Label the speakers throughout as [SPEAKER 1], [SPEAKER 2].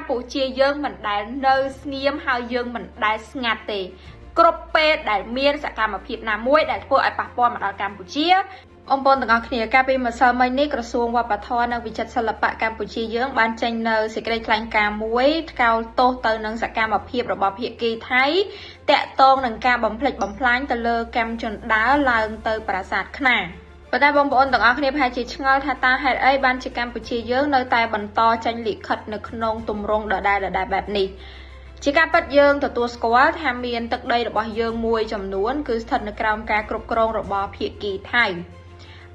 [SPEAKER 1] កម្ពុជាយើងមិនដែលនៅស្ងៀមហើយយើងមិនដែលស្ងាត់ទេគ្រប់ពេលដែលមានសកម្មភាពណាមួយដែលធ្វើឲ្យប៉ះពាល់មកដល់កម្ពុជាអង្គពលទាំងអស់គ្នាកាលពីម្សិលមិញនេះក្រសួងវប្បធម៌និងវិចិត្រសិល្បៈកម្ពុជាយើងបានចេញនៅសេចក្តីថ្លែងការណ៍មួយថ្កោលទោសទៅនឹងសកម្មភាពរបស់ភាគីថៃតាក់ទងនឹងការបំផ្លិចបំផ្លាញទៅលើកម្មជនដើរឡើងទៅប្រាសាទខ្នាតប៉ុន្តែបងប្អូនទាំងអស់គ្នាប្រហែលជាឆ្ងល់ថាតើហេតុអីបានជាកម្ពុជាយើងនៅតែបន្តចេញលិខិតនៅក្នុងទម្រង់ដដែលបែបនេះជាការពិតយើងទទួលស្គាល់ថាមានទឹកដីរបស់យើងមួយចំនួនគឺស្ថិតនៅក្រោមការគ្រប់គ្រងរបស់ភាគីថៃ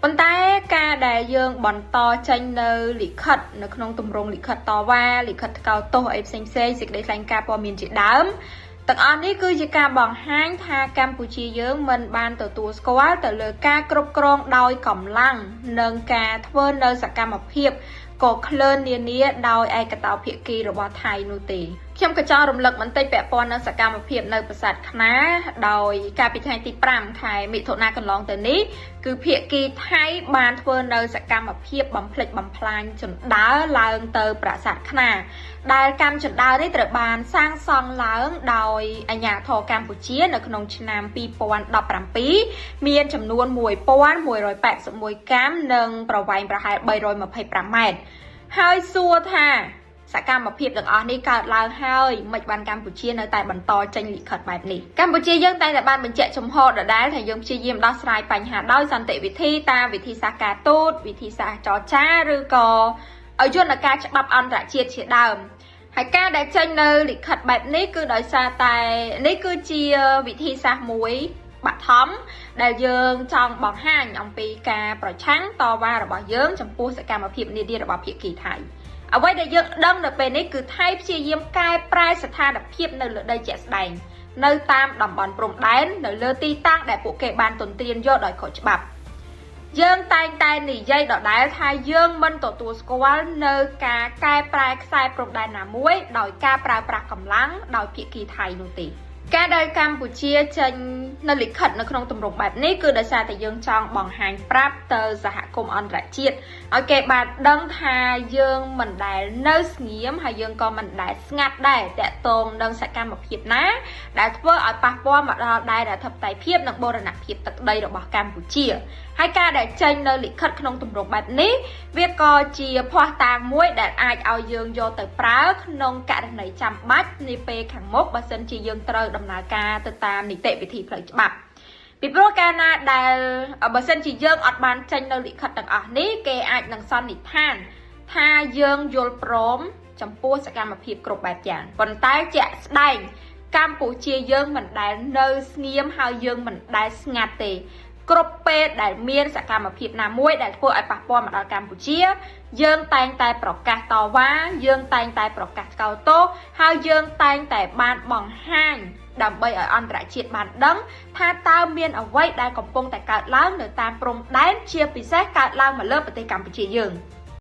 [SPEAKER 1] ប៉ុន្តែការដែលយើងបន្តចេញនៅលិខិតនៅក្នុងទម្រង់លិខិតតវ៉ាលិខិតថ្កោលទោសអីផ្សេងៗសេចក្តីថ្លែងការណ៍ព័ត៌មានជាដើមទាំងអស់នេះគឺជាការបង្ហាញថាកម្ពុជាយើងមិនបានទទួលស្គាល់ទៅលើការគ្រប់គ្រងដោយកម្លាំងនិងការធ្វើនៅសកម្មភាពក៏ក្លឿននានាដោយឯកតោភាគីរបស់ថៃនោះទេខ្ញុំក៏ចង់រំលឹកបន្តិចពាក់ព័ន្ធនឹងសកម្មភាពនៅប្រាសាទខ្នាតដោយកាលពីថ្ងៃទី5ខែមិថុនាកន្លងទៅនេះគឺភាគីថៃបានធ្វើនៅសកម្មភាពបំផ្លិចបំផ្លាញជណ្ដើរឡើងទៅប្រាសាទខ្នាតដែលកម្មជណ្ដើរនេះត្រូវបានសាងសង់ឡើងដោយអាជ្ញាធរកម្ពុជានៅក្នុងឆ្នាំ2017មានចំនួន1181កម្មនិងប្រវែងប្រហែល325ម៉ែត្រហើយសួរថាសកម្មភាពទាំងអស់នេះកើតឡើងហើយមិនបានកម្ពុជានៅតែបន្តចេញលិខិតបែបនេះកម្ពុជាយើងតែបានបញ្ជាក់ចំហដដែលថាយើងព្យាយាមដោះស្រាយបញ្ហាដោយសន្តិវិធីតាមវិធីសាស្ត្រការទូតវិធីសាស្ត្រចរចាឬក៏យន្តការច្បាប់អន្តរជាតិជាដើមហើយការដែលចេញនៅលិខិតបែបនេះគឺដោយសារតែនេះគឺជាវិធីសាស្ត្រមួយបឋមដែលយើងចង់បង្ហាញអំពីការប្រឆាំងតវ៉ារបស់យើងចំពោះសកម្មភាពនានារបស់ភាគីថៃអ្វីដែលយើងដឹងនៅពេលនេះគឺថៃព្យាយាមកែប្រែស្ថានភាពនៅលើដីជាក់ស្ដែងនៅតាមតំបន់ព្រំដែននៅលើទីតាំងដែលពួកគេបានទន្ទ្រានយកដោយខុសច្បាប់យើងតែងតែនិយាយដដែលថាយើងមិនទទួលស្គាល់នៅការកែប្រែខ្សែព្រំដែនណាមួយដោយការប្រើប្រាស់កម្លាំងដោយភាគីថៃនោះទេការដែលកម្ពុជាចេញនៅលិខិតនៅក្នុងទម្រង់បែបនេះគឺដោយសារតែយើងចង់បង្ហាញប្រាប់ទៅសហគមន៍អន្តរជាតិឲ្យគេបានដឹងថាយើងមិនដែលនៅស្ងៀមហើយយើងក៏មិនដែលស្ងាត់ដែរតាក់ទងនឹងសកម្មភាពណាដែលធ្វើឲ្យប៉ះពាល់មកដល់ដែនអធិបតេយ្យភាពនិងបូរណភាពទឹកដីរបស់កម្ពុជាហើយការដែលចេញនៅលិខិតក្នុងទម្រង់បែបនេះវាក៏ជាភស្តុតាងមួយដែលអាចឲ្យយើងយកទៅប្រើក្នុងករណីចាំបាច់នាពេលខាងមុខបើសិនជាយើងត្រូវដំណើរការទៅតាមនីតិវិធីផ្លូវច្បាប់ពីព្រោះកាលណាដែលបើសិនជាយើងអត់បានចេញនៅលិខិតទាំងអស់នេះគេអាចនឹងសន្និដ្ឋានថាយើងយល់ព្រមចំពោះសកម្មភាពគ្រប់បែបយ៉ាងប៉ុន្តែជាក់ស្ដែងកម្ពុជាយើងមិនដែលនៅស្ងៀមហើយយើងមិនដែលស្ងាត់ទេគ្រប់ពេលដែលមានសកម្មភាពណាមួយដែលធ្វើឲ្យប៉ះពាល់មកដល់កម្ពុជាយើងតែងតែប្រកាសតវ៉ាយើងតែងតែប្រកាសថ្កោលទោសហើយយើងតែងតែបានបង្ហាញដើម្បីឲ្យអន្តរជាតិបានដឹងថាតើមានអ្វីដែលកំពុងតែកើតឡើងនៅតាមព្រំដែនជាពិសេសកើតឡើងមកលើប្រទេសកម្ពុជាយើង